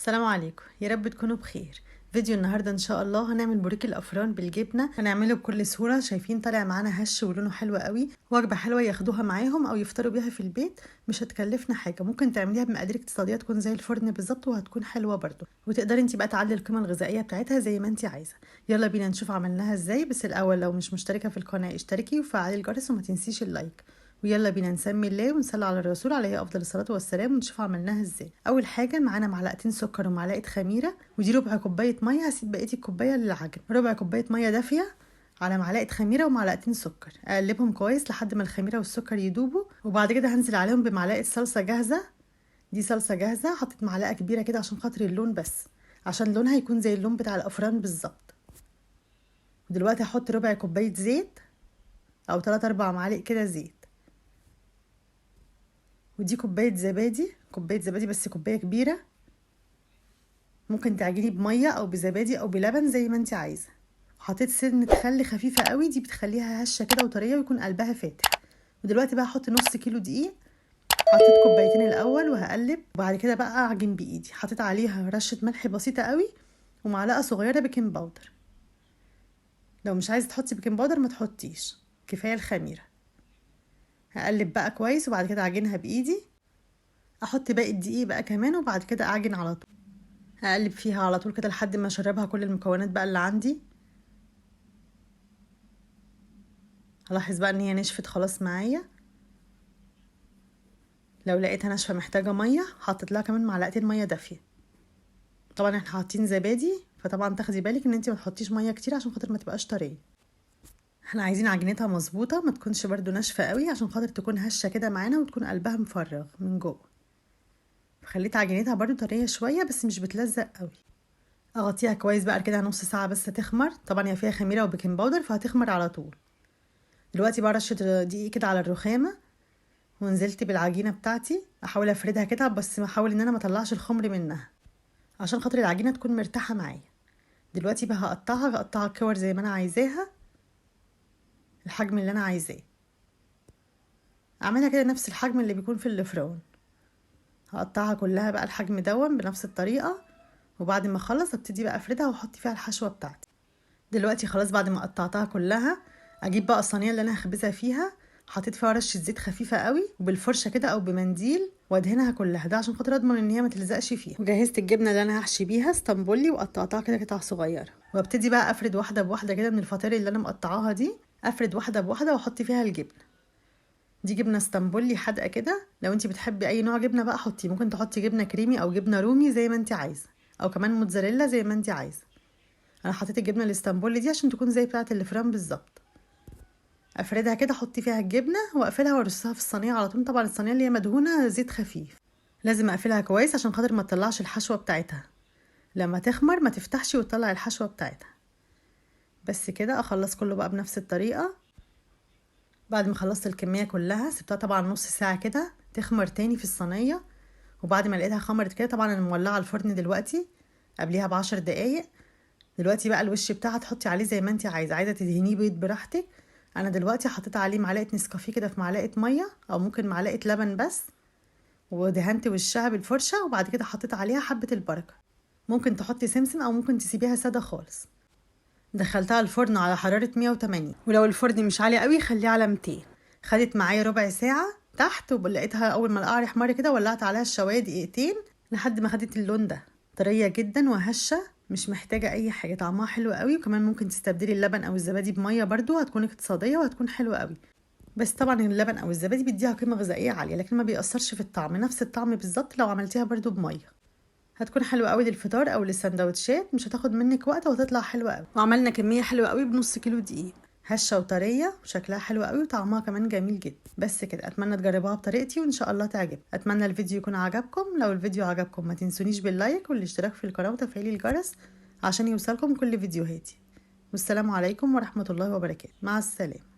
السلام عليكم، يا رب تكونوا بخير. فيديو النهارده ان شاء الله هنعمل بوريك الافران بالجبنه. هنعمله بكل سهوله، شايفين طالع معانا هش ولونه حلو قوي. وجبه حلوه ياخدوها معاهم او يفطروا بيها في البيت، مش هتكلفنا حاجه. ممكن تعمليها بمقادير اقتصاديه تكون زي الفرن بالظبط وهتكون حلوه برده، وتقدري انت بقى تعلي القيمه الغذائيه بتاعتها زي ما انت عايزه. يلا بينا نشوف عملناها ازاي. بس الاول لو مش مشتركه في القناه اشتركي وفعلي الجرس وما تنسيش اللايك. ويلا بينا نسمي الله ونصلي على الرسول عليه افضل الصلاه والسلام ونشوف عملناها ازاي. اول حاجه معانا معلقتين سكر ومعلقه خميره، ودي ربع كوبايه ميه. هسيب بقيه الكوبايه للعجن. ربع كوبايه ميه دافيه على معلقه خميره ومعلقتين سكر. اقلبهم كويس لحد ما الخميره والسكر يدوبوا، وبعد كده هنزل عليهم بمعلقه صلصه جاهزه. دي صلصه جاهزه، حطيت معلقه كبيره كده عشان خاطر اللون، بس عشان لونها يكون زي اللون بتاع الافران بالظبط. ودلوقتي هحط ربع كوبايه زيت او 3-4 معالق كده زيت. ودي كوبايه زبادي بس كوبايه كبيره. ممكن تعجني بميه او بزبادي او بلبن زي ما انت عايزه. وحطيت سنه خل خفيفه قوي، دي بتخليها هشه كده وطريه ويكون قلبها فاتح. ودلوقتي بقى هحط نص كيلو دقيق. حطيت كوبايتين الاول وهقلب، وبعد كده بقى اعجن بايدي. حطيت عليها رشه ملح بسيطه قوي ومعلقه صغيره بيكنج باودر. لو مش عايزه تحطي بيكنج باودر ما تحطيش، كفايه الخميره. هقلب بقى كويس وبعد كده اعجنها بايدي. احط باقي الدقيق بقى كمان وبعد كده اعجن على طول. هقلب فيها على طول كده لحد ما اشربها كل المكونات بقى اللي عندي. هلاحظ بقى ان هي نشفت خلاص معايا. لو لقيتها ناشفه محتاجه ميه حطيت لها كمان معلقتين ميه دافيه. طبعا احنا حاطين زبادي، فطبعا تاخدي بالك ان انت ما تحطيش ميه كتير عشان خاطر ما تبقاش طريه. احنا عايزين عجينتها مظبوطه، ما تكونش برده ناشفه قوي عشان خاطر تكون هشه كده معانا وتكون قلبها مفرغ من جوه. خليت عجينتها برده طريه شويه بس مش بتلزق قوي. اغطيها كويس بقى كده نص ساعه بس تخمر. طبعا هي فيها خميره وبيكنج باودر فهتخمر على طول. دلوقتي بقى رشه دقيق كده على الرخامه، ونزلت بالعجينه بتاعتي. احاول افردها كده بس احاول ان انا ما اطلعش الخمر منها عشان خاطر العجينه تكون مرتاحه معايا. دلوقتي بقى هقطعها كور زي ما انا عايزاها، الحجم اللي انا عايزاه. اعملها كده نفس الحجم اللي بيكون في الفرن. هقطعها كلها بقى الحجم دون بنفس الطريقه، وبعد ما اخلص ابتدي بقى افردها واحط فيها الحشوه بتاعتي. دلوقتي خلاص بعد ما قطعتها كلها، اجيب بقى الصينيه اللي انا هخبزها فيها. حطيت فيها رشه زيت خفيفه قوي وبالفرشه كده او بمنديل وادهنها كلها، ده عشان خاطر اضمن ان هي ما تلزقش فيها. وجهزت الجبنه اللي انا هحشي بيها اسطنبولي وقطعتها كده قطع صغيره، وابتدي بقى افرد واحده بواحده كده من الفطير اللي انا مقطعاها دي. افرد واحده بواحده واحط فيها الجبنه. دي جبنه اسطنبولي حادقه كده. لو انت بتحبي اي نوع جبنه بقى حطي، ممكن تحطي جبنه كريمي او جبنه رومي زي ما انت عايزه، او كمان موتزاريلا زي ما انت عايزه. انا حطيت الجبنه الاسطنبولي دي عشان تكون زي بتاعه الفران بالظبط. افردها كده احطي فيها الجبنه واقفلها وارصها في الصينيه على طول. طبعا الصينيه اللي هي مدهونه زيت خفيف لازم اقفلها كويس عشان خاطر ما تطلعش الحشوه بتاعتها. لما تخمر ما تفتحش وتطلع الحشوه بتاعتها. بس كده اخلص كله بقى بنفس الطريقه. بعد ما خلصت الكميه كلها سبتها طبعا نص ساعه كده تخمر تاني في الصينيه. وبعد ما لقيتها خمرت كده، طبعا انا مولعه الفرن دلوقتي قبليها ب10 دقايق. دلوقتي بقى الوش بتاعها تحطي عليه زي ما انت عايزه تدهنيه بيض براحتك. انا دلوقتي حطيت عليه معلقه نسكافيه كده في معلقه ميه او ممكن معلقه لبن بس، ودهنت وشها بالفرشه. وبعد كده حطيت عليها حبه البركه. ممكن تحطي سمسم او ممكن تسيبيها ساده خالص. دخلتها الفرن على حراره 180، ولو الفرن مش عالي قوي خليه على 200. خدت معايا ربع ساعه تحت، ولقيتها اول ما القعر احمر كده ولعت عليها الشوايه دقيقتين لحد ما خدت اللون ده. طريه جدا وهشه، مش محتاجه اي حاجه. طعمها حلو قوي، وكمان ممكن تستبدلي اللبن او الزبادي بميه برضو، هتكون اقتصاديه وهتكون حلوه قوي. بس طبعا اللبن او الزبادي بيديها قيمه غذائيه عاليه، لكن ما بيأثرش في الطعم، نفس الطعم بالظبط لو عملتيها برضو بميه. هتكون حلوه قوي للفطار او للسندوتشات، مش هتاخد منك وقت وهتطلع حلوه قوي. وعملنا كميه حلوه قوي بنص كيلو دقيق، هشه وطريه وشكلها حلو قوي وطعمها كمان جميل جدا. بس كده، اتمنى تجربوها بطريقتي وان شاء الله تعجب. اتمنى الفيديو يكون عجبكم. لو الفيديو عجبكم ما تنسونيش باللايك والاشتراك في القناه وتفعيل الجرس عشان يوصلكم كل فيديوهاتي. والسلام عليكم ورحمه الله وبركاته. مع السلامه.